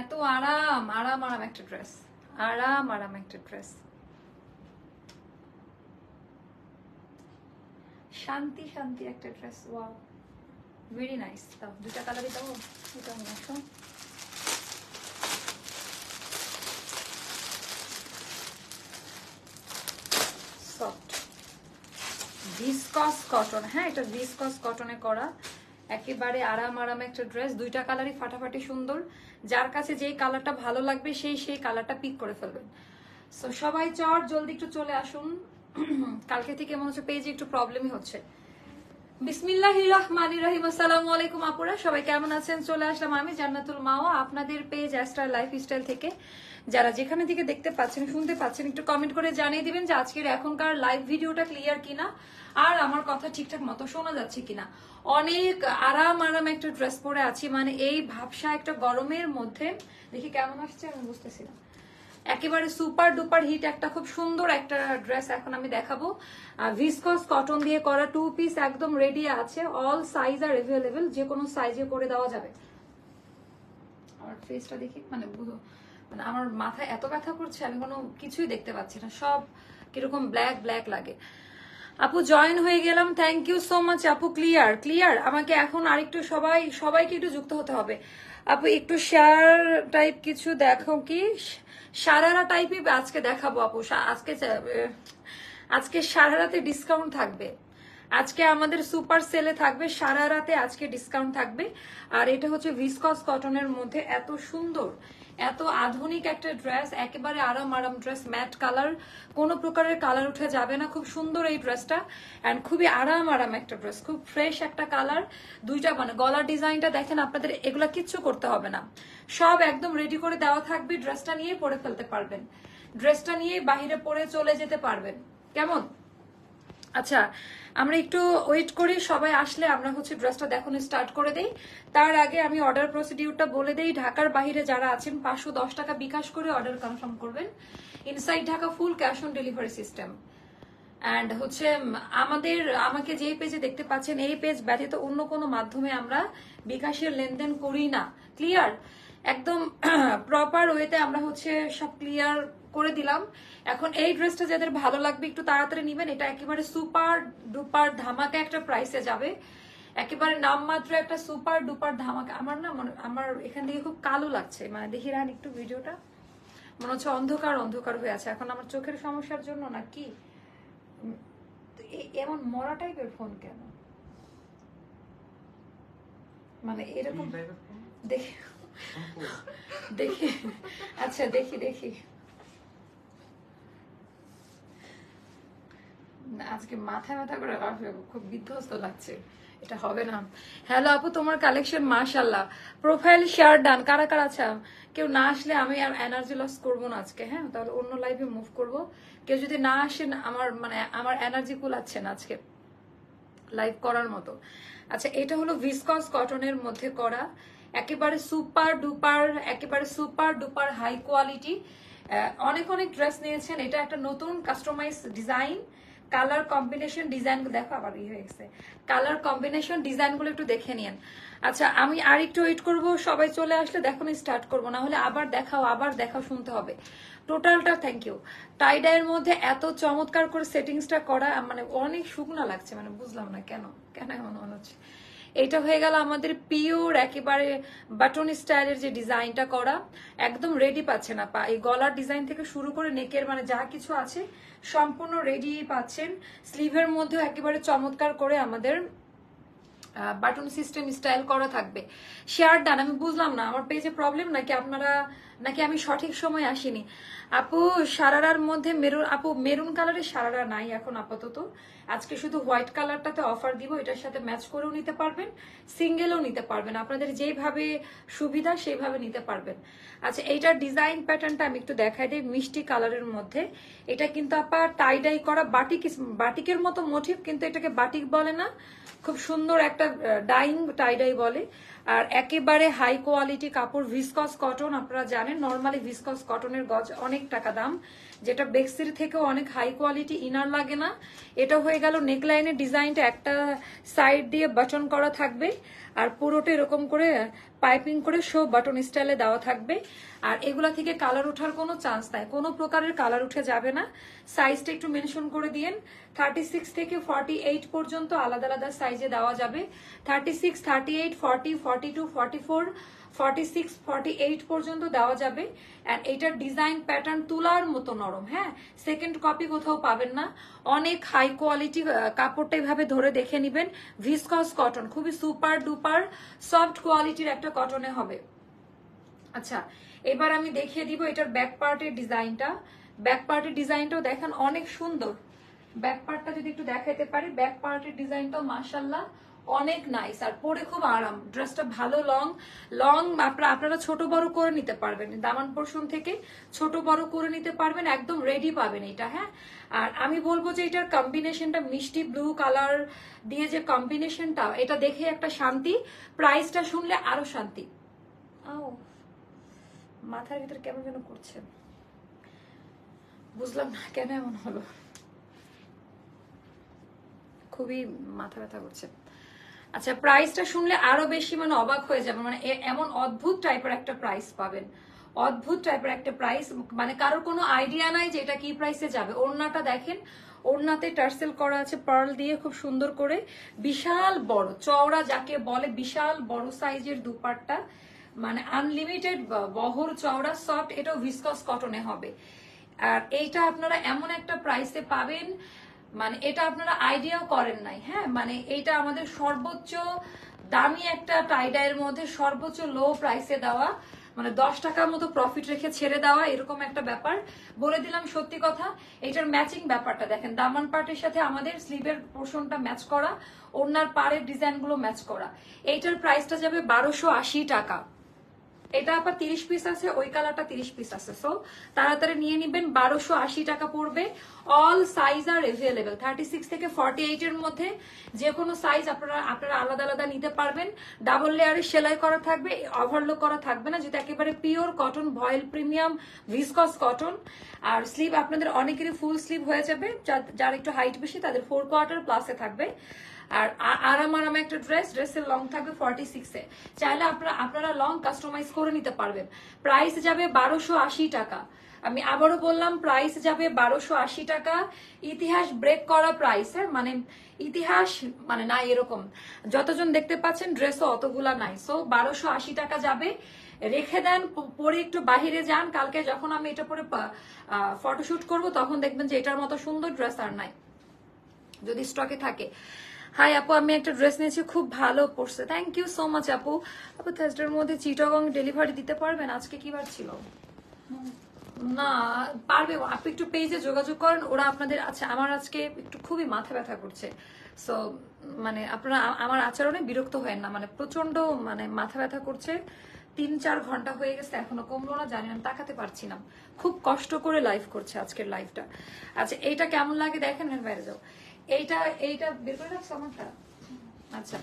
এত আরাম আরাম আরাম একটা ড্রেস, আরাম আরাম একটা ড্রেস, শান্তি শান্তি একটা ড্রেস। Wow, very nice. দাও দুটা কালারই দাও, এটা নিয়ে আসো। সফট ভিসকস কটন, হ্যাঁ এটা ভিসকস কটনে করা, একেবারে আরাম আরাম একটা ড্রেস। দুইটা কালারই ফাটাফাটি সুন্দর, যার কাছে যেই কালারটা ভালো লাগবে সেই কালারটা পিক করে ফেলবেন। সো সবাই চট জলদি একটু চলে আসুন, কালকে থেকে মনে হচ্ছে পেজে একটু প্রবলেমই হচ্ছে। বিসমিল্লাহির রহমানির রহিম। আসসালামু আলাইকুম আপুরা, সবাই কেমন আছেন? চলে আসলাম আমি জান্নাতুল মাওয়া আপনাদের পেজ অ্যাস্টার লাইফস্টাইল থেকে। যারা যেখানে থেকে দেখতে পাচ্ছেন শুনতে পাচ্ছেন একটু কমেন্ট করে জানিয়ে দিবেন যে আজকের এখনকার লাইভ ভিডিওটা ক্লিয়ার কিনা, আর আমার কথা ঠিকঠাক মতো শোনা যাচ্ছে কিনা। অনেক আরাম আরাম একটা ড্রেস পরে আছি, মানে এই ভাবসা একটা গরমের মধ্যে। দেখি কেমন আসছে আমি বুঝতেছি না। একেবারে সুপার ডুপার হিট একটা খুব সুন্দর একটা ড্রেস এখন আমি দেখাবো। ভিসকস কটন দিয়ে করা, 2 পিস একদম রেডি আছে, অল সাইজ আর অ্যাভেলেবেল, যে কোনো সাইজে করে দেওয়া যাবে। আমার ফেসটা দেখি, মানে আমার মাথায় এত ব্যথা করছে, আমি কোনো কিছুই দেখতে পাচ্ছি না, সব কিরকম ব্ল্যাক ব্ল্যাক লাগে। আপু জয়েন হয়ে গেলাম, থ্যাংক ইউ সো মাচ আপু। ক্লিয়ার ক্লিয়ার, আমাকে এখন আরেকটু সবাইকে একটু যুক্ত হতে হবে। আপু একটু শেয়ার টাইপ কিছু দেখো কি, সারারা টাইপই আজকে দেখাবো আপু। আজকে সারারাতে ডিসকাউন্ট থাকবে, আজকে আমাদের সুপার সেলে থাকবে সারারাতে, আজকে ডিসকাউন্ট থাকবে। আর এটা হচ্ছে ভিসকস কটনের মধ্যে এত সুন্দর এত আধুনিক একটা ড্রেস, একেবারে আরাম আরাম ড্রেস, ম্যাট কালার, কোনো প্রকারের কালার উঠে যাবে না, খুব সুন্দর এই ড্রেসটা। অ্যান্ড খুবই আরাম আরাম একটা ড্রেস, খুব ফ্রেশ একটা কালার। দুইটা মানে গলার ডিজাইনটা দেখেন, আপনাদের এগুলা কিচ্ছু করতে হবে না, সব একদম রেডি করে দেওয়া থাকবে। ড্রেসটা নিয়ে পরে ফেলতে পারবেন, ড্রেসটা নিয়ে বাহিরে পরে চলে যেতে পারবেন। কেমন? আচ্ছা আমরা একটু ওয়েট করি, সবাই আসলে আমরা হচ্ছে ড্রেসটা দেখানো স্টার্ট করে দেই। তার আগে আমি অর্ডার প্রসিডিউরটা বলে দেই। ঢাকার বাইরে যারা আছেন 510 টাকা বিকাশ করে অর্ডার কনফার্ম করবেন। Inside Dhaka full cash on delivery system. And হচ্ছে আমাকে যে পেজে দেখতে পাচ্ছেন এই পেজ ব্যতীত অন্য কোনো মাধ্যমে আমরা বিকাশের লেনদেন করি না। ক্লিয়ার? একদম প্রপার ওয়েতে আমরা হচ্ছে সব ক্লিয়ার করে দিলাম। এখন এই ড্রেসটা যাদের ভালো লাগবে একটু তাড়াতাড়ি নিবেন, এটা একেবারে সুপার ডুপার ধামাকা একটা প্রাইসে যাবে, একেবারে নামমাত্র একটা সুপার ডুপার ধামাকা। আমার এখান থেকে খুব কালো লাগছে, মানে দেখি রান একটু ভিডিওটা, মনে হচ্ছে অন্ধকার অন্ধকার হয়ে আছে। এখন আমার চোখের সমস্যার জন্য না কি এমন মরা টাইপের ফোন কেন, মানে এরকম দেখি দেখি আচ্ছা দেখি দেখি আজকে মাথা ব্যথা করে খুব বিধ্বস্ত লাগছে, এটা হবে না। হ্যালো আপু, তোমার কালেকশন মাশাআল্লাহ, প্রোফাইল শেয়ার ডান। কারা কারা আচ্ছা, কেউ না আসলে আমি আর এনার্জি লস করবো না আজকে, হ্যাঁ তাহলে অন্য লাইভে মুভ করব। কেউ যদি না আসেন আমার এনার্জি কুলাচ্ছে না আজকে লাইভ করার মতো। আচ্ছা এটা হলো ভিসকস কটনের মধ্যে করা, একেবারে সুপার ডুপার হাই কোয়ালিটি। অনেক অনেক ড্রেস নিয়েছেন, এটা একটা নতুন কাস্টমাইজ ডিজাইন, কালার কম্বিনেশন ডিজাইনগুলো দেখো আবার হয়ে গেছে, কালার কম্বিনেশন ডিজাইনগুলো একটু দেখে নিন। আচ্ছা আমি আর একটু ওয়েট করবো, সবাই চলে আসলে দেখুন স্টার্ট করবো, না হলে আবার দেখাও শুনতে হবে টোটালটা। Thank you. টাইডাইয়ের মধ্যে এত চমৎকার করে সেটিংসটা করা, মানে অনেক শুকনা লাগছে, মানে বুঝলাম না কেন এমন মনে হচ্ছে। এটা হয়ে গেল আমাদের পিওর একেবারে বাটন স্টাইলের যে ডিজাইনটা করা, একদম রেডি পাচ্ছেন আপা। এই গলার ডিজাইন থেকে শুরু করে নেকের মানে যা কিছু আছে সম্পূর্ণ রেডি পাচ্ছেন। স্লিভের মধ্যে একেবারে চমৎকার করে আমাদের বাটন সিস্টেম স্টাইল করা থাকবে। Share done. আমি বুঝলাম না আমার পেজে প্রবলেম নাকি আমি সঠিক সময় আসিনি। আপু সারারার মধ্যে মেরুন কালারের সারারা নাই এখন আপাতত, আজকে শুধু হোয়াইট কালারটাতে অফার দিব, এটার সাথে ম্যাচ করেও নিতে পারবেন, সিঙ্গেলও নিতে পারবেন, আপনাদের যেইভাবে সুবিধা সেইভাবে নিতে পারবেন। আচ্ছা এইটার ডিজাইন প্যাটার্নটা আমি একটু দেখাই দিই, মিষ্টি কালারের মধ্যে। এটা কিন্তু আপা টাইডাই করা বাটিকের মতো মোটিভ, কিন্তু এটাকে বাটিক বলে না, খুব সুন্দর একটা ডাইং টাইডাই বলে। আর একেবারে হাই কোয়ালিটি কাপড়, ভিসকস কটন, আপনারা জানেন জানেন নর্মালি ভিসকস কটনের গজ অনেক টাকা দাম, যেটা বেক্সির থেকেও অনেক হাই কোয়ালিটি, ইনার লাগে না। এটা হয়ে গেল নেকলাইনের ডিজাইনটা একটা সাইড দিয়ে বাটন করা থাকবে, আর পুরোটা এরকম করে পাইপিং করে শো বাটন স্টাইলে দেওয়া থাকবে। আর এগুলা থেকে কালার ওঠার কোনো চান্স নাই, কোনো প্রকারের কালার উঠে যাবে না। সাইজটা একটু মেনশন করে দিয়েন, 36 থেকে 48 পর্যন্ত আলাদা আলাদা সাইজে দেওয়া যাবে। 36, 38, 40, 42, 44, 46, 48 পর্যন্ত দেওয়া যাবে। আর এটার ডিজাইন প্যাটার্ন তুলার মতো নরম। হ্যাঁ, সেকেন্ড কপি কোথাও পাবেন না, অনেক হাই কোয়ালিটি। কাপড়টা এইভাবে ধরে দেখে নিবেন, ভিসকস কটন, খুবই সুপার ডুপার সফট কোয়ালিটির একটা কটনে হবে। আচ্ছা, এবার আমি দেখিয়ে দিব এটার ব্যাক পার্টের ডিজাইনটা। ব্যাক পার্টের ডিজাইনটাও দেখেন অনেক সুন্দর। ব্যাক পার্টটা যদি একটু দেখাইতে পারি, ব্যাক পার্টের ডিজাইনটাও মাশাআল্লাহ অনেক নাইস, আর পরে খুব আরাম। ড্রেসটা ভালো লং লং আপনারা ছোট বড় করে নিতে পারবেন, দামান পোর্শন থেকে ছোট বড় করে নিতে পারবেন, একদম রেডি পাবেন এটা। হ্যাঁ, আর আমি বলবো যে এটার কম্বিনেশনটা মিষ্টি ব্লু কালার দিয়ে যে কম্বিনেশনটা, এটা দেখে একটা শান্তি, প্রাইসটা শুনলে আরো শান্তি। মাথার ভিতরে কেমন যেন করছে, বুঝলাম না কেন এমন হলো, খুবই মাথা ব্যথা করছে। আচ্ছা, প্রাইসটা শুনলে আরো বেশি মানে অবাক হয়ে যাবে, মানে এমন অদ্ভুত টাইপের একটা প্রাইস পাবেন, অদ্ভুত টাইপের একটা প্রাইস, মানে কারোর কোনো আইডিয়া নাই যে এটা কি প্রাইসে যাবে। ওড়নাটা দেখেন, ওড়নাতে টার্সেল করা আছে পার্ল দিয়ে খুব সুন্দর করে, বিশাল বড় চওড়া যাকে বলে, বিশাল বড় সাইজের দুপাট্টা, মানে আনলিমিটেড বহর চওড়া সফট। এটাও ভিসকস কটনে হবে। আর এইটা আপনারা এমন একটা প্রাইসে পাবেন, মানে এটা আপনারা আইডিয়াও করেন নাই। হ্যাঁ, মানে এইটা আমাদের সর্বোচ্চ দামি একটা টাইডাইয়ের মধ্যে সর্বোচ্চ লো প্রাইসে দেওয়া, মানে 10 টাকার মতো প্রফিট রেখে ছেড়ে দেওয়া, এরকম একটা ব্যাপার। বলে দিলাম সত্যি কথা, এটার ম্যাচিং ব্যাপারটা দেখেন, দামান পার্টের সাথে আমাদের স্লিভের পোর্শনটা ম্যাচ করা, ওড়নার পাড়ের ডিজাইনগুলো ম্যাচ করা। এইটার প্রাইসটা যাবে 1280 টাকা। এটা আবার 30 পিস আছে, ওই কালারটা 30 পিস আছে, সো তাড়াতাড়ি নিয়ে নিবেন। 1280 টাকা পড়বে। অল সাইজ আর এভেলেবেল, 36 থেকে 48 এর মধ্যে যে কোনো সাইজ আপনারা আলাদা আলাদা নিতে পারবেন। ডাবল লেয়ারে সেলাই করা থাকবে, ওভারলোক করা থাকবে না, যেটা একেবারে পিওর কটন, ভয়েল প্রিমিয়াম ভিসকস কটন। আর স্লিভ আপনাদের অনেকেরই ফুল স্লিভ হয়ে যাবে, যার একটু হাইট বেশি তাদের 4 কোয়ার্টার প্লাসে থাকবে। আর আরাম একটা ড্রেসের লং থাকবে 46 এ। চাইলে আপনারা লং কাস্টমাইজ করে নিতে পারবেন। প্রাইস যাবে 1280 টাকা। আমি আবারও বললাম, প্রাইস যাবে 1280 টাকা। ইতিহাস ব্রেক করা প্রাইস। হ্যাঁ, মানে ইতিহাস মানে না এরকম, যতজন দেখতে পাচ্ছেন ড্রেসও অতগুলা নাই, সো 1280 টাকা যাবে। রেখে দেন, পরে একটু বাহিরে যান, কালকে যখন আমি এটা পরে ফটোশুট করব তখন দেখবেন যে এটার মতো সুন্দর ড্রেস আর নাই, যদি স্টকে থাকে। হাই আপু, আমি একটা ড্রেস নিয়েছি, খুব ভালো পড়ছে, থ্যাংক ইউ সো মাচ আপু। আপু থার্সডের মধ্যে চিটাগং ডেলিভারি দিতে পারবেন? আজকে কি বার ছিল? না পারবে, আপনি একটু পেজে যোগাযোগ করেন, ওরা আপনাদের। আচ্ছা, আমার আজকে একটু খুবই মাথা ব্যথা করছে, সো মানে আপনারা আমার আচরণে বিরক্ত হয় না, মানে প্রচন্ড মানে মাথা ব্যথা করছে, 3-4 ঘন্টা হয়ে গেছে, এখনো কমলো না, জানি না, তাকাতে পারছি না, খুব কষ্ট করে লাইভ করছে আজকের লাইভটা। আচ্ছা, এইটা কেমন লাগে দেখেন, বাইরে যাও। এইটা বের করে রাখছো আমারটা? আচ্ছা,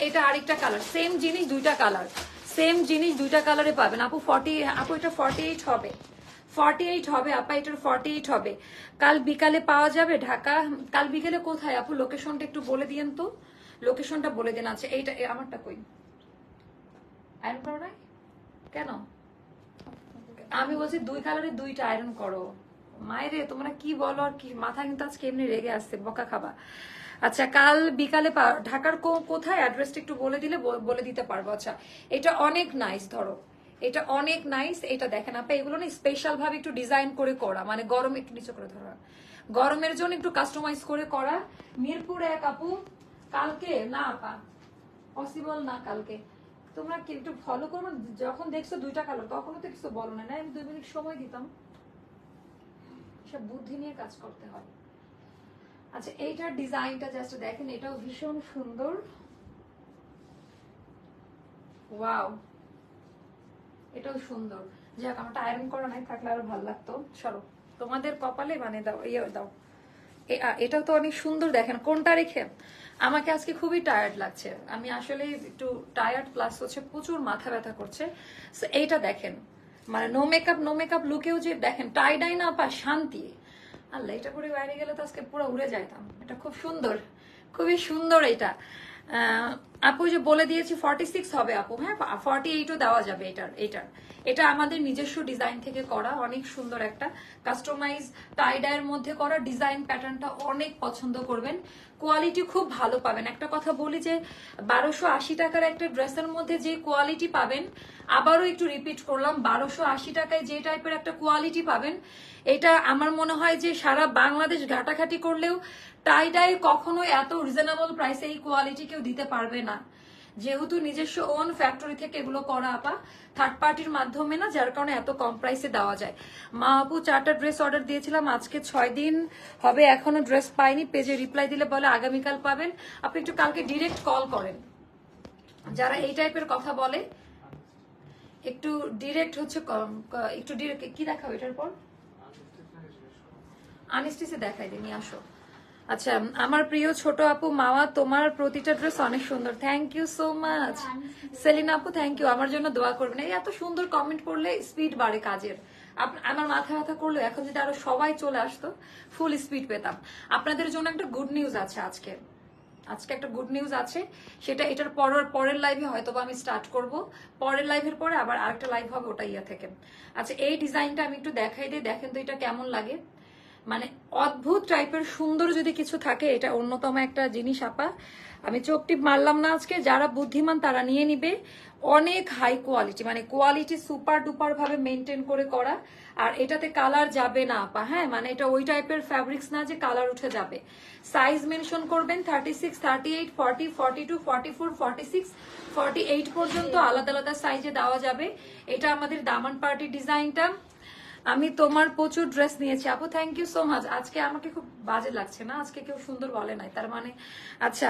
এটা আরেকটা কালার, সেম জিনিস দুইটা কালার, সেম জিনিস দুইটা কালারে পাবেন আপু। আপু এটা 48 হবে, 48 হবে আপা, এটার 48 হবে। কাল বিকালে পাওয়া যাবে ঢাকা? কাল বিকালে কোথায় আপু? লোকেশনটা একটু বলে দিয়েন তো, লোকেশনটা বলে দিন। আছে এইটা, আমারটা কই? আয়রন করো নাই কেন? আমি বলছি 2 কালারে 2টা আয়রন করো। মায়েরে তোমরা কি বলো আর কি, মাথা কিন্তু আজকে এমনি রেগে আসছে, বকা খাবা। আচ্ছা, কাল বিকালে ঢাকার কোথায় অ্যাড্রেসটা একটু বলে দিলে বলে দিতে পারবো। আচ্ছা, এটা অনেক নাইস, ধরো এটা অনেক নাইস। এটা দেখেন আপা, এগুলো না স্পেশাল ভাবে একটু ডিজাইন করে করা, মানে গরম একটু নিচে করে ধরা, গরমের জন্য একটু কাস্টমাইজ করে করা। মিরপুর 1 আপু। কালকে না আপা, পসিবল না কালকে। তোমরা কি একটু ফলো করবো? যখন দেখছো 2টা কালার তখনও তো কিছু বলো না, আমি 2 মিনিট সময় দিতাম। সব বুদ্ধি নিয়ে কাজ করতে হয়। আচ্ছা, এইটার ডিজাইনটা জাস্ট দেখেন, এটাও ভীষণ সুন্দর, ওয়াও, এটাও সুন্দর। যাক, আমারটা আয়রন করা নাই, থাকলে আরো ভালো লাগতো। সরো, তোমাদের কপালে মানে দাও, দাও। এটাও তো অনেক সুন্দর, দেখেন কোনটা রেখে। আমাকে আজকে খুবই টায়ার্ড লাগছে, আমি আসলে একটু টায়ার্ড, প্লাস হচ্ছে প্রচুর মাথা ব্যথা করছে। এইটা দেখেন, মানে নো মেকআপ লুকেও যে দেখেন টাই ডাই না আপা শান্তি। আল্লাহ, এটা পরে বাইরে গেলে তো আজকে পুরো উড়ে যাইতাম। এটা খুব সুন্দর, খুবই সুন্দর এটা। আপু যে বলে দিয়েছি 46 হবে আপু, হ্যাঁ 48ও দেওয়া যাবে এটার। এটা আমাদের নিজস্ব ডিজাইন থেকে করা, অনেক সুন্দর একটা কাস্টমাইজ টাই ডাইয়ের মধ্যে করা। ডিজাইন প্যাটার্নটা অনেক পছন্দ করবেন, কোয়ালিটি খুব ভালো পাবেন। একটা কথা বলি যে 1280 টাকার একটা ড্রেসের মধ্যে যে কোয়ালিটি পাবেন, আবারও একটু রিপিট করলাম, 1280 টাকায় যে টাইপের একটা কোয়ালিটি পাবেন, এটা আমার মনে হয় যে সারা বাংলাদেশ ঘাটাঘাটি করলেও টাই ডাই কখনো এত রিজনেবল প্রাইসে এই কোয়ালিটি কেউ দিতে পারবে না। যেহেতু নিজস্ব ওন ফ্যাক্টরি থেকে এগুলো করা আপা, থার্ড পার্টির মাধ্যমে না, যার কারণে এত কম প্রাইসে দেওয়া যায়। মা আপু 4টা ড্রেস অর্ডার দিয়েছিলাম, আজকে 6 দিন হবে এখনো ড্রেস পাইনি। পেজে রিপ্লাই দিলে বলে আগামীকাল পাবেন। আপনি একটু কালকে ডিরেক্ট কল করেন, যারা এই টাইপের কথা বলে একটু ডিরেক্ট হচ্ছে, একটু ডিরেক্ট কি দেখাও এটার পর আনিস্টিসে দেখাই দিই, নিয়ে আসো। আচ্ছা, আমার প্রিয় ছোট আপু মাওয়া, তোমার প্রতিটা ড্রেস অনেক সুন্দর, thank you so much. Selina আপু থ্যাংক ইউ, আমার জন্য দোয়া করবেন। এই এত সুন্দর কমেন্ট করলে স্পিড বাড়ে কাজের। আমার মাথা ব্যথা করলো, এখন যদি আরো সবাই চলে আসতো ফুল স্পিড পেতাম। আপনাদের জন্য একটা গুড নিউজ আছে আজকে একটা গুড নিউজ আছে, সেটা এটার পরের লাইভে হয়তো আমি স্টার্ট করব। পরের লাইভের পরে আবার আরেকটা লাইভ হবে, ওটা ইয়া থেকে। আচ্ছা, এই ডিজাইনটা আমি একটু দেখাই দিই, দেখেন তো এটা কেমন লাগে। মানে অদ্ভুত টাইপের সুন্দর যদি কিছু থাকে, এটা অন্যতম একটা জিনিস আপা। আমি চোখ টিপ মারলাম না আজকে, যারা বুদ্ধিমান তারা নিয়ে নিবে। অনেক হাই কোয়ালিটি, মানে কোয়ালিটি সুপার ডুপার ভাবে মেনটেন করে করা। আর এটাতে কালার যাবে না আপা, হ্যাঁ মানে এটা ওই টাইপের ফ্যাব্রিক্স না যে কালার উঠে যাবে। সাইজ মেনশন করবেন 36, 38, 40, 42, 44, 46, 48 পর্যন্ত আলাদা আলাদা সাইজে দেওয়া যাবে। এটা আমাদের দামান পার্টি ডিজাইনটা। আমি তোমার প্রচুর ড্রেস নিয়েছি আপু, থ্যাংক ইউ সো মাচ। আজকে আমাকে খুব বাজে লাগছে না, আজকে কেউ সুন্দর বলে নাই তার মানে। আচ্ছা,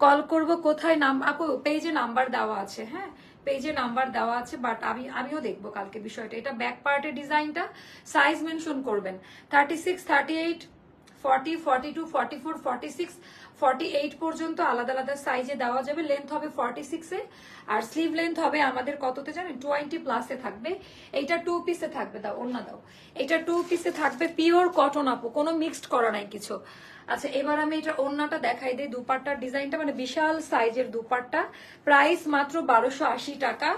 কল করব কোথায়? আপু পেজে নাম্বার দেওয়া আছে, হ্যাঁ পেজে নাম্বার দেওয়া আছে, বাট আমিও দেখবো কালকে বিষয়টা। এটা ব্যাক পার্টের ডিজাইনটা, সাইজ মেনশন করবেন 36, 38, 40, 42, 44, 46, 48 পর্যন্ত আলাদা আলাদা সাইজে দেওয়া যাবে। লেন্থ হবে 46 এ, আর স্লিভ লেন্থ হবে আমাদের কততে জানেন, 20 প্লাসে থাকবে। এইটা 2 পিসে থাকবে, দাও ওন্না দাও। এটা 2 পিসে থাকবে, পিওর কটন আপু, কোনো মিক্সড করা নাই কিছু। আচ্ছা, এবার আমি এটা ওন্নাটা দেখাই দিই। দুপাট্টার ডিজাইনটা মানে বিশাল সাইজের দুপাট্টা, প্রাইস মাত্র 1280 টাকা।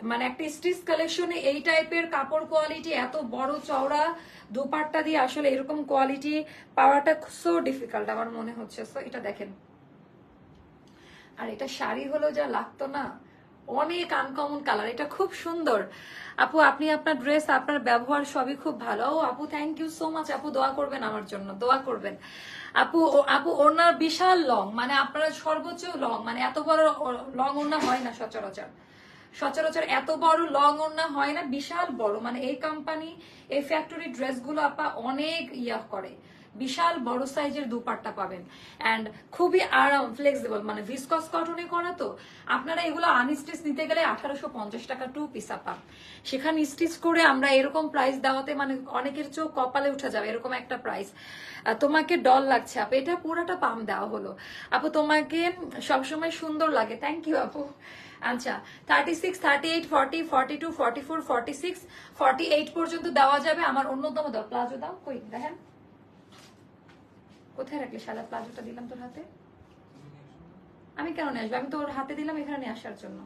মানে একটা স্টিচ কালেকশনে এই টাইপের কাপড় কোয়ালিটি, এত বড় চওড়া দুপাট্টা দিয়ে আসলে এরকম কোয়ালিটি পাওয়াটা সো ডিফিকাল্ট আমার মনে হচ্ছে। সো এটা দেখেন, আর এটা শাড়ি হলো যা লাগতো না, অনেক আনকমন কালার, এটা খুব সুন্দর আপু। আপনি আপনার ড্রেস, আপনার ব্যবহার সবই খুব ভালো। ও আপু থ্যাংক ইউ সো মাচ আপু, দোয়া করবেন আমার জন্য, দোয়া করবেন আপু। আপু ওনার বিশাল লং, মানে আপনারা সর্বোচ্চ লং, মানে এত বড় লং ওনা হয় না সচরাচর এত বড় লং ওড়না হয় না, বিশাল বড়। মানে এই কোম্পানি, এই ফ্যাক্টরি ড্রেসগুলো আপা অনেক ইয়া করে, বিশাল বড় সাইজের দুপাট্টা পাবেন। এন্ড খুবই আরাম, ফ্লেক্সিবল, মানে ভিসকস কটনে করা। তো আপনারা এগুলো আনস্টিচ নিতে গেলে 1850 টাকা 2 পিস আপা, সেখানে স্টিচ করে আমরা এরকম প্রাইস দেওয়াতে মানে অনেকের চোখ কপালে উঠে যাবে, এরকম একটা প্রাইস। তোমাকে ডল লাগছে আপু, এটা পুরাটা পাম দেওয়া হলো আপু, তোমাকে সবসময় সুন্দর লাগে, থ্যাংক ইউ আপু। আচ্ছা, 36, 38, 40, 42, 44, 46, 48 পর্যন্ত দেওয়া যাবে। আমার অন্যতম দাও, প্লাজো দাও, কই দেখেন কোথায় রাখলে শালা, প্লাজোটা দিলাম তোর হাতে, আমি কেন নিয়ে আসবো, আমি তোর হাতে দিলাম এখানে নিয়ে আসার জন্য।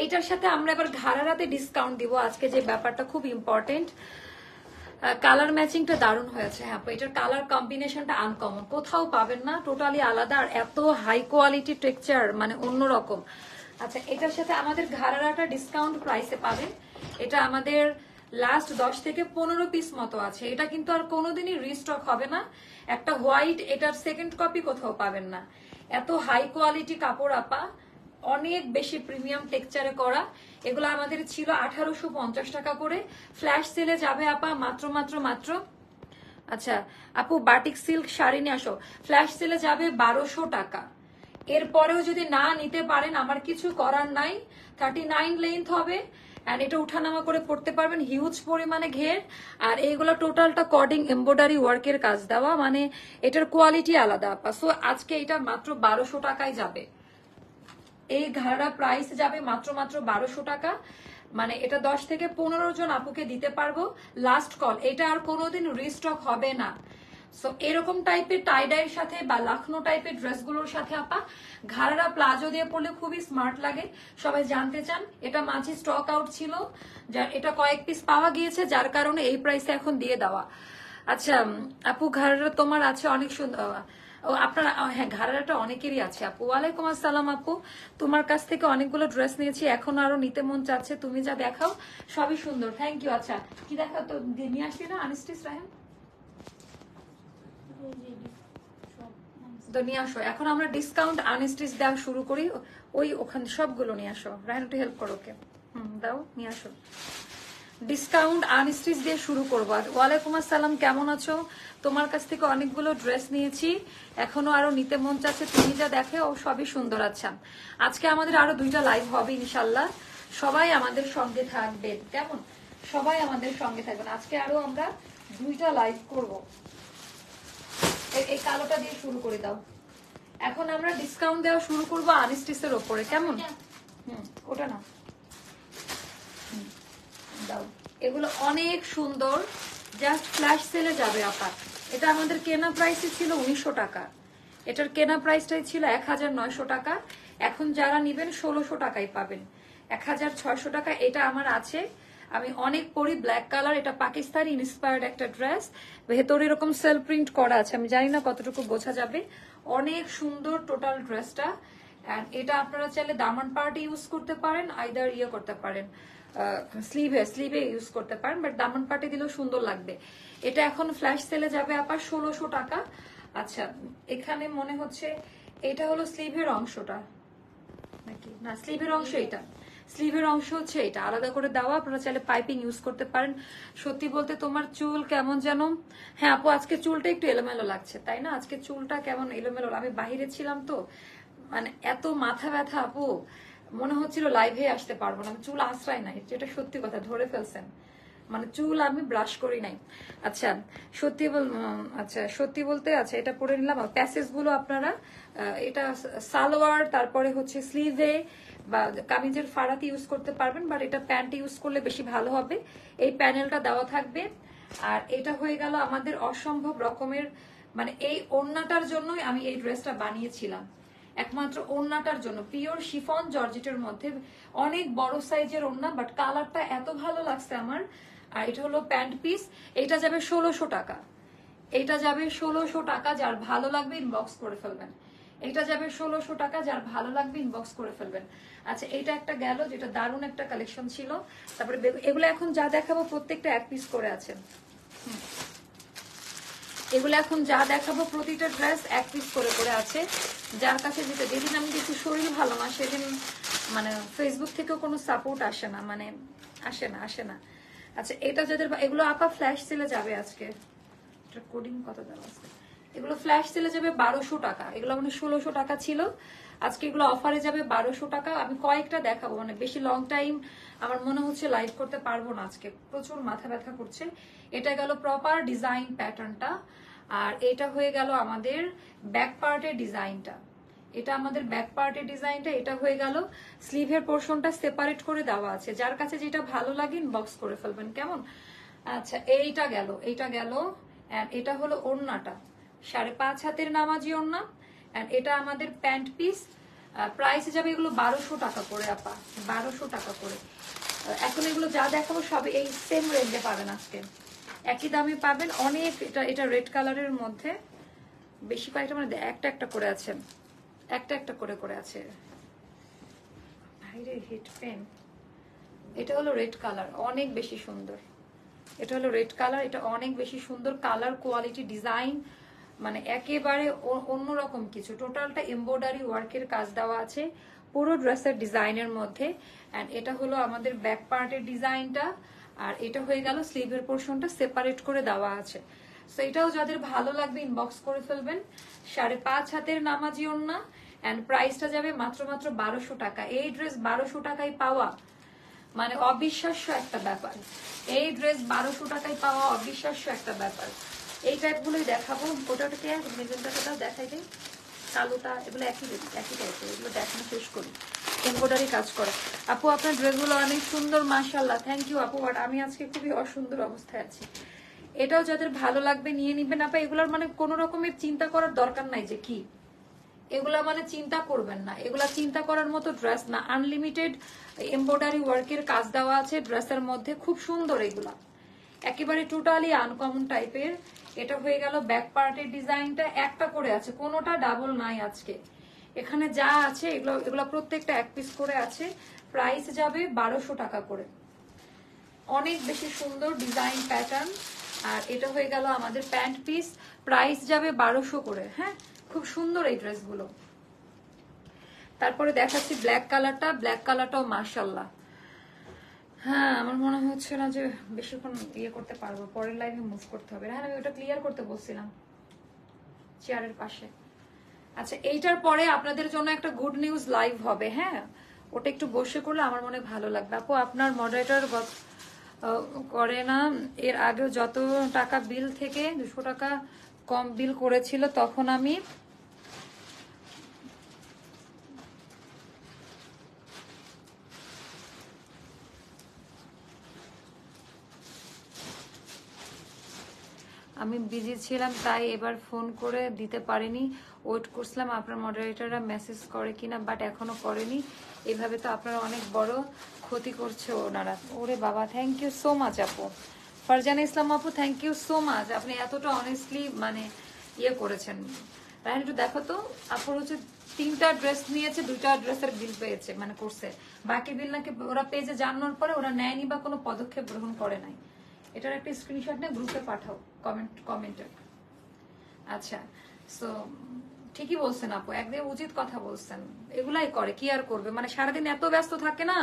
এইটার সাথে আমরা এবার ঘাড়ারাতে ডিসকাউন্ট দিব আজকে, যে ব্যাপারটা খুব ইম্পর্টেন্ট। কালার ম্যাচিংটা দারুণ হয়েছে, হ্যাঁ এটার কালার কম্বিনেশনটা আনকমন, কোথাও পাবেন না, টোটালি আলাদা। আর এত হাই কোয়ালিটি টেক্সচার, মানে অন্যরকম। আচ্ছা, এটার সাথে আমাদের ঘাড়ারাটা ডিসকাউন্ট প্রাইসে পাবেন। এটা আমাদের লাস্ট 10 থেকে 15 পিস মতো আছে, এটা কিন্তু আর কোনোদিনই রিস্টক হবে না। একটা হোয়াইট, এটার সেকেন্ড কপি কোথাও পাবেন না। এত হাই কোয়ালিটি কাপড় আপা, অনেক বেশি প্রিমিয়াম টেক্সচারে করা। এগুলো আমাদের ছিল 1850 টাকা করে, ফ্ল্যাশ সেলে যাবে আপা মাত্র। আচ্ছা আপু, বাটিক সিল্ক শাড়ি নিয়ে আসো, ফ্ল্যাশ সেলে যাবে 1200 টাকা। এরপরেও যদি না নিতে পারেন আমার কিছু করার নাই। 39 লেন্থ হবে, এন্ড এটা উঠানামা করে পড়তে পারবেন, হিউজ পরিমাণে ঘের। আর এইগুলো টোটালটা কর্ডিং এমব্রয়ডারি ওয়ার্কের কাজ দেওয়া, মানে এটার কোয়ালিটি আলাদা আপা। সো আজকে এটা মাত্র 1200 টাকায় যাবে। এই ঘাড়া প্রাইস যাবে মাত্র 1200 টাকা। মানে এটা 10 থেকে 15 জন আপুকে দিতে পারবো, লাস্ট কল। এটা আর কোনোদিন রিস্টক হবে না। সো এরকম টাইপের টাইডাইয়ের সাথে বা লাখনো টাইপের ড্রেসগুলোর সাথে আপা ঘাড়া প্লাজো দিয়ে পরলে খুবই স্মার্ট লাগে। সবাই জানতে চান, এটা মাঝে স্টক আউট ছিল, যার এটা কয়েক পিস পাওয়া গিয়েছে, যার কারণে এই প্রাইসে এখন দিয়ে দেওয়া। আচ্ছা আপু, ঘাড়া তোমার আছে অনেক সুন্দর। ও আপনার, হ্যাঁ ঘাড়াটা অনেকেরই আছে আপু। ওয়ালাইকুম আসসালাম আপু, তোমার কাছ থেকে অনেকগুলো ড্রেস নিয়েছি, এখন আরো নিতে মন চাচ্ছে, তুমি যা দেখাও সবই সুন্দর। Thank you. আচ্ছা কি দেখাও তো, নিয়ে আসলি না আনস্টিচ রাহেন? তো নিয়ে আসো। এখন আমরা ডিসকাউন্ট আনস্টিচ দেওয়া শুরু করি। ওই ওখানে সবগুলো নিয়ে আসো। রাহেন একটু হেল্প করো, ওকে দাও, নিয়ে আসো। ডিসকাউন্ট আনস্টিচ দিয়ে শুরু করবো। ওয়ালাইকুম আসসালাম, কেমন আছো? তোমার কাছ থেকে অনেকগুলো ড্রেস নিয়েছি, এখনো আরো নিতে মন চাচ্ছে, তুমি যা দেখে ও সবই সুন্দর। আচ্ছা আজকে আমাদের আরো 2টা লাইভ হবে ইনশাল্লাহ, সবাই আমাদের সঙ্গে থাকবেন, কেমন? সবাই আমাদের সঙ্গে থাকবেন। আজকে আরো আমরা 2টা লাইভ করব। এই কালোটা দিয়ে শুরু করে দাও। এখন আমরা ডিসকাউন্ট দেওয়া শুরু করবো আনস্টিচের ওপরে, কেমন? ওটা না দাও। এগুলো অনেক সুন্দর, জাস্ট ফ্ল্যাশ সেলে যাবে আপা। এটা আমাদের কেনা প্রাইসে ছিল 1900 টাকা, এটার কেনা প্রাইসটাই ছিল 1900 টাকা। এখন যারা নিবেন 1600 টাকায় পাবেন, 1600 টাকা। এটা আমার আছে, আমি অনেক পরি, ব্ল্যাক কালার, এটা পাকিস্তানি ইন্সপায়ার্ড একটা ড্রেস, ভেতরে এরকম সেল প্রিন্ট করা আছে, আমি জানি না কতটুকু বোঝা যাবে। অনেক সুন্দর টোটাল ড্রেসটা। এন্ড এটা আপনারা চাইলে দামান পার্টে ইউজ করতে পারেন, আইদার ইয়ে করতে পারেন স্লিভে ইউজ করতে পারেন, বাট দামান পার্টে দিলেও সুন্দর লাগবে। এটা এখন ফ্ল্যাশ সেলে যাবে আপা 1600 টাকা। আচ্ছা এখানে মনে হচ্ছে এটা হলো স্লিভের অংশটা নাকি না, স্লিভের অংশ এটা, স্লিভের অংশ হচ্ছে এটা আলাদা করে দেওয়া, আপনারা চাইলে পাইপিং ইউজ করতে পারেন। সত্যি বলতে তোমার চুল কেমন যেন, হ্যাঁ আপু আজকে চুলটা একটু এলোমেলো লাগছে, তাই না? আজকে চুলটা কেমন এলোমেলো, আমি বাহিরে ছিলাম তো, মানে এত মাথা ব্যথা আপু, মনে হচ্ছিল লাইভে আসতে পারবো না, আমি চুল আশ্রয় নাই, যেটা সত্যি কথা, ধরে ফেলছেন, মানে চুল আমি ব্রাশ করি নাই। আচ্ছা সত্যি বলতে, আচ্ছা এটা পরে নিলাম। প্যাসেজ গুলো আপনারা এটা সালোয়ার, তারপরে হচ্ছে স্লিভে বা কামিজের ফাড়াতে ইউজ করতে পারবেন, বাট এটা প্যান্ট ইউজ করলে বেশি ভালো হবে। এই প্যানেলটা দেওয়া থাকবে। আর এটা হয়ে গেল আমাদের অসম্ভব রকমের, মানে এই ওড়নাটার জন্যই আমি এই ড্রেসটা বানিয়েছিলাম, একমাত্র ওড়নাটার জন্য। পিওর শিফন জর্জেটের মধ্যে অনেক বড় সাইজের ওড়না, বাট কালারটা এত ভালো লাগছে আমার। আর এটা হলো প্যান্ট পিস, এটা যাবে 1600 টাকা, এটা যাবে 1600 টাকা। যার ভালো লাগবে ইনবক্স করে ফেলবেন, এটা যাবে 1600 টাকা, যার ভালো লাগবে ইনবক্স করে ফেলবেন। আচ্ছা এটা একটা গেল, যেটা দারুণ একটা কালেকশন ছিল। তারপরে এগুলো এখন যা দেখাবো প্রত্যেকটা এক পিস করে আছে। এগুলো এখন যা দেখাবো প্রতিটা ড্রেস এক পিস করে করে আছে। যার কাছে যেটা, যেদিন আমি দেখি শরীর ভালো না সেদিন মানে ফেসবুক থেকেও কোনো সাপোর্ট আসে না, মানে আসে না। আচ্ছা এটা যাদের, এগুলো আপা ফ্ল্যাশ সেলে যাবে আজকে, কোডিং কত দেওয়া আছে, এগুলো ফ্ল্যাশ সেলে যাবে 1200 টাকা, এগুলো মানে 1600 টাকা ছিল, আজকে এগুলো অফারে যাবে 1200 টাকা। আমি কয়েকটা দেখাবো, মানে বেশি লং টাইম আমার মনে হচ্ছে লাইভ করতে পারবো না আজকে, প্রচুর মাথা ব্যথা করছে। এটা গেল প্রপার ডিজাইন প্যাটার্নটা। আর এটা হয়ে গেল আমাদের ব্যাক পার্টের ডিজাইনটা, এটা আমাদের ব্যাক পার্টের ডিজাইনটা। এটা হয়ে গেল স্লিভের পোর্শনটা সেপারেট করে দেওয়া আছে, যার কাছে যেটা ভালো লাগে ইনবক্স করে ফেলবেন, কেমন? আচ্ছা এইটা গেল। এটা হলো ওড়নাটা, 5.5 হাতের নামাজি ওড়না। এটা আমাদের প্যান্ট পিস, প্রাইস যাবে এগুলো 1200 টাকা করে আপা, 1200 টাকা করে। এখন এগুলো যা দেখাবো সব এই সেম রেঞ্জে পাবেন, আজকে একই দামে পাবেন। অনেক, এটা রেড কালারের মধ্যে বেশি কয়েকটা, মানে একটা একটা করে আছে, একটা করে আছে ভাইরে হিট পেন। এটা হলো রেড কালার, অনেক বেশি সুন্দর। এটা হলো রেড কালার, এটা অনেক বেশি সুন্দর কালার, কোয়ালিটি, ডিজাইন, মানে একেবারে অন্যরকম কিছু। টোটালটা এমব্রয়ডারি ওয়ার্কের কাজ দেওয়া আছে পুরো ড্রেসের ডিজাইনের মধ্যে। এন্ড এটা হলো আমাদের ব্যাক পার্টের ডিজাইনটা। আর এটা হয়ে গেল স্লিভের পোর্শনটা সেপারেট করে দেওয়া আছে। সো এটাও যাদের ভালো লাগবে ইনবক্স করে ফেলবেন। 5.5 হাতের নামাজি ওড়না, এন্ড প্রাইসটা যাবে মাত্র 1200 টাকা। এই ড্রেস 1200 টাকায় পাওয়া মানে অবিশ্বাস্য একটা ব্যাপার, এই ড্রেস 1200 টাকায় পাওয়া অবিশ্বাস্য একটা ব্যাপার। এই টাইপগুলোই দেখাবো। ওটাকে মেজেন্টাটা দেখাই দিই, কালোটা, এগুলো একই টাইপের, এগুলো দেখানো শেষ করি। এমব্রয়ডারি কাজ করে। আপু আপনার ড্রেসগুলো অনেক সুন্দর, মাশাআল্লাহ, থ্যাংক ইউ আপু। বাট আমি আজকে খুবই অসুন্দর অবস্থায় আছি। এটাও যাদের ভালো লাগবে নিয়ে নিবেন আপা। এগুলোর মানে কোনো রকমের চিন্তা করার দরকার নাই যে কি, এগুলা মানে চিন্তা করবেন না, এগুলা চিন্তা করার মতো ড্রেস না। আনলিমিটেড এমব্রয়ডারি ওয়ার্কের কাজ দেওয়া আছে ড্রেসের মধ্যে, খুব সুন্দর এগুলা, একেবারে টোটালি আনকমন টাইপের। এটা হয়ে গেল ব্যাক পার্টের ডিজাইনটা, একটা করে আছে, কোনোটা ডাবল নাই আজকে। এখানে যা আছে এগুলো এগুলো প্রত্যেকটা এক পিস করে আছে। প্রাইস যাবে 1200 টাকা করে। অনেক বেশি সুন্দর ডিজাইন প্যাটার্ন। আর এটা হয়ে গেল আমাদের প্যান্ট পিস, প্রাইস যাবে 1200 করে। হ্যাঁ, খুব সুন্দর এই ড্রেসগুলো। তারপরে দেখাচ্ছি ব্ল্যাক কালারটা, ব্ল্যাক কালারটাও মাশাআল্লাহ। হ্যাঁ, আমার মনে হচ্ছে না যে বেশিক্ষণ ইয়ে করতে পারবো, পরের লাইভে মুভ করতে হবে। হ্যাঁ, আমি ওটা ক্লিয়ার করতে বলছিলাম চেয়ারের পাশে। আচ্ছা, এইটার পরে আপনাদের জন্য একটা গুড নিউজ লাইভ হবে। হ্যাঁ, ওটা একটু বসে করলে আমার মনে ভালো লাগবে। আপু আপনার মডারেটর করে না, এর আগেও যত টাকা বিল থেকে 200 টাকা কম বিল করেছিল, তখন আমি বিজি ছিলাম, তাই এবার ফোন করে দিতে পারিনি। ওয়েট করছিলাম আপনার মডারেটররা মেসেজ করে কিনা, বাট এখনো করেনি। এভাবে তো আপনারা অনেক বড় ক্ষতি করছে ওনারা। ওরে বাবা, থ্যাংক ইউ সো মাচ আপু। ফারজানা ইসলাম আপু, থ্যাংক ইউ সো মাচ। আপনি এতটা অনেস্টলি মানে ইয়ে করেছেন। রায়ন একটু দেখো তো, আপুর হচ্ছে 3টা ড্রেস নিয়েছে, 2টা ড্রেসের বিল পেয়েছে, মানে করছে। বাকি বিল নাকি ওরা পেজে জানানোর পরে ওরা নেয়নি বা কোনো পদক্ষেপ গ্রহণ করে নাই। এটার একটা স্ক্রিনশট নিয়ে গ্রুপে পাঠাও কমেন্টে। আচ্ছা, সো ঠিকই বলছেন আপু, একদম উচিত কথা বলছেন। এগুলাই করে, কি আর করবে, মানে সারাদিন এত ব্যস্ত থাকে না,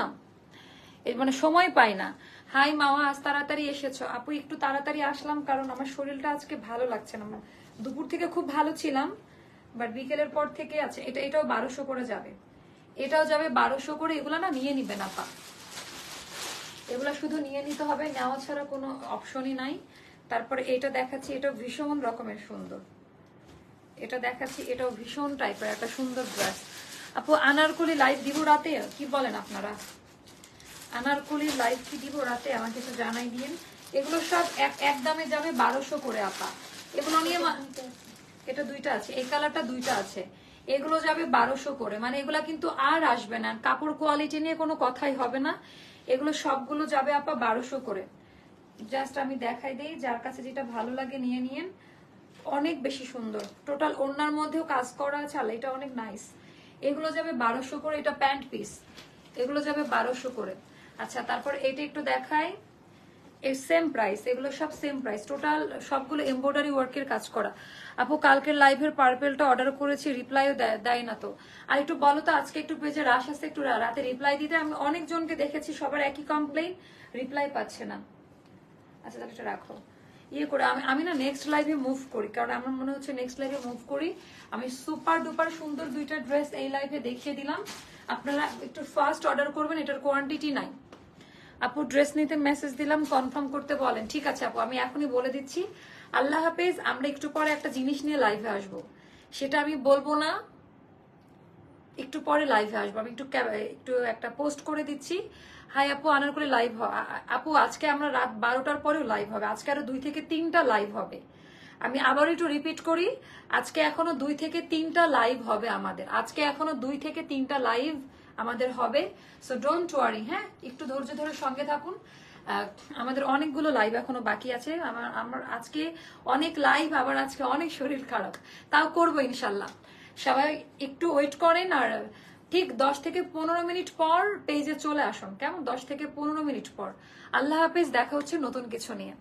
মানে সময় পাই না। হাই মাওয়া, আজ তাড়াতাড়ি এসেছো আপু? একটু তাড়াতাড়ি আসলাম কারণ আমার শরীরটা আজকে ভালো লাগছে না। দুপুর থেকে খুব ভালো ছিলাম, বাট বিকেলের পর থেকে আছে। এটাও 1200 করে যাবে, এটাও যাবে 1200 করে। এগুলো না নিয়ে নিবেন আপা, এগুলা শুধু নিয়ে নিতে হবে, নেওয়া ছাড়া কোনো অপশনই নাই। তারপরে এটা দেখাচ্ছি, এটা ভীষণ রকমের সুন্দর। এটা দেখাচ্ছি, এটাও ভীষণ টাইপের একটা সুন্দর ড্রেস। আপু আনারকলি লাইভ দিব রাতে, কি বলেন আপনারা? আনারকলি লাইভ কি দিব রাতে, আমাকে একটু জানাই দিন। এগুলো সব এক দামে যাবে 1200 করে আপা। এগুলো নিয়ে এটা 2টা আছে, এই কালারটা 2টা আছে, এগুলো যাবে 1200 করে। মানে এগুলা কিন্তু আর আসবে না, কাপড় কোয়ালিটি নিয়ে কোনো কথাই হবে না। এগুলো সবগুলো যাবে আপা 1200 করে। জাস্ট আমি দেখাই দেই, যার কাছে যেটা ভালো লাগে নিয়ে নিয়েন। অনেক বেশি সুন্দর, টোটাল ওড়নার মধ্যেও কাজ করা আছে, আল্লাহ এটা অনেক নাইস। এগুলো যাবে 1200 করে, এটা প্যান্ট পিস, এগুলো যাবে 1200 করে। আচ্ছা, তারপর এটা একটু দেখাই, এর সেম প্রাইস, এগুলো সব সেম প্রাইস, টোটাল সবগুলো এমব্রয়ডারি ওয়ার্কের কাজ করা। আপু কালকের লাইভের পার্পেলটা অর্ডার করেছি, রিপ্লাইও দেয় না তো। আর একটু বলো তো, আজকে একটু পেজে রাশ আসছে, একটু রাতে রিপ্লাই দিতে। আমি অনেকজনকে দেখেছি, সবার একই কমপ্লেইন, রিপ্লাই পাচ্ছে না। আচ্ছা, তাহলে এটা রাখো, ইয়ে করে আমি না নেক্সট লাইভে মুভ করি, কারণ আমার মনে হচ্ছে নেক্সট লাইভে মুভ করি। আমি সুপার ডুপার সুন্দর 2টা ড্রেস এই লাইভে দেখিয়ে দিলাম, আপনারা একটু ফার্স্ট অর্ডার করবেন, এটার কোয়ান্টিটি নাই। আপু ড্রেস নিতে মেসেজ দিলাম, কনফার্ম করতে বলেন। ঠিক আছে আপু, আমি এখনই বলে দিচ্ছি। আল্লাহ হাফেজ। আমরা একটু পরে একটা জিনিস নিয়ে লাইভে আসবো, সেটা আমি বলবো না, একটু পরে লাইভে আসবো। আমি একটু একটা পোস্ট করে দিচ্ছি। হাই আপু, আনার করে লাইভ আপু আজকে আমরা রাত 12টার পরেও লাইভ হবে। আজকে আরো 2 থেকে 3টা লাইভ হবে। আমি আবার একটু রিপিট করি, আজকে এখনো 2 থেকে 3টা লাইভ হবে আমাদের। আজকে এখনো 2 থেকে 3টা লাইভ আমাদের হবে। So don't worry. হ্যাঁ, একটু ধৈর্য ধরে সঙ্গে থাকুন। আমাদের অনেকগুলো লাইভ এখনো বাকি আছে। আমার আজকে অনেক লাইভ, আবার আজকে অনেক শরীর খারাপ, তাও করবো ইনশাল্লাহ। সবাই একটু ওয়েট করেন, আর ঠিক 10 থেকে 15 মিনিট পর পেজে চলে আসুন, কেমন? 10 থেকে 15 মিনিট পর। আল্লাহ হাফেজ, দেখা হচ্ছে নতুন কিছু নিয়ে।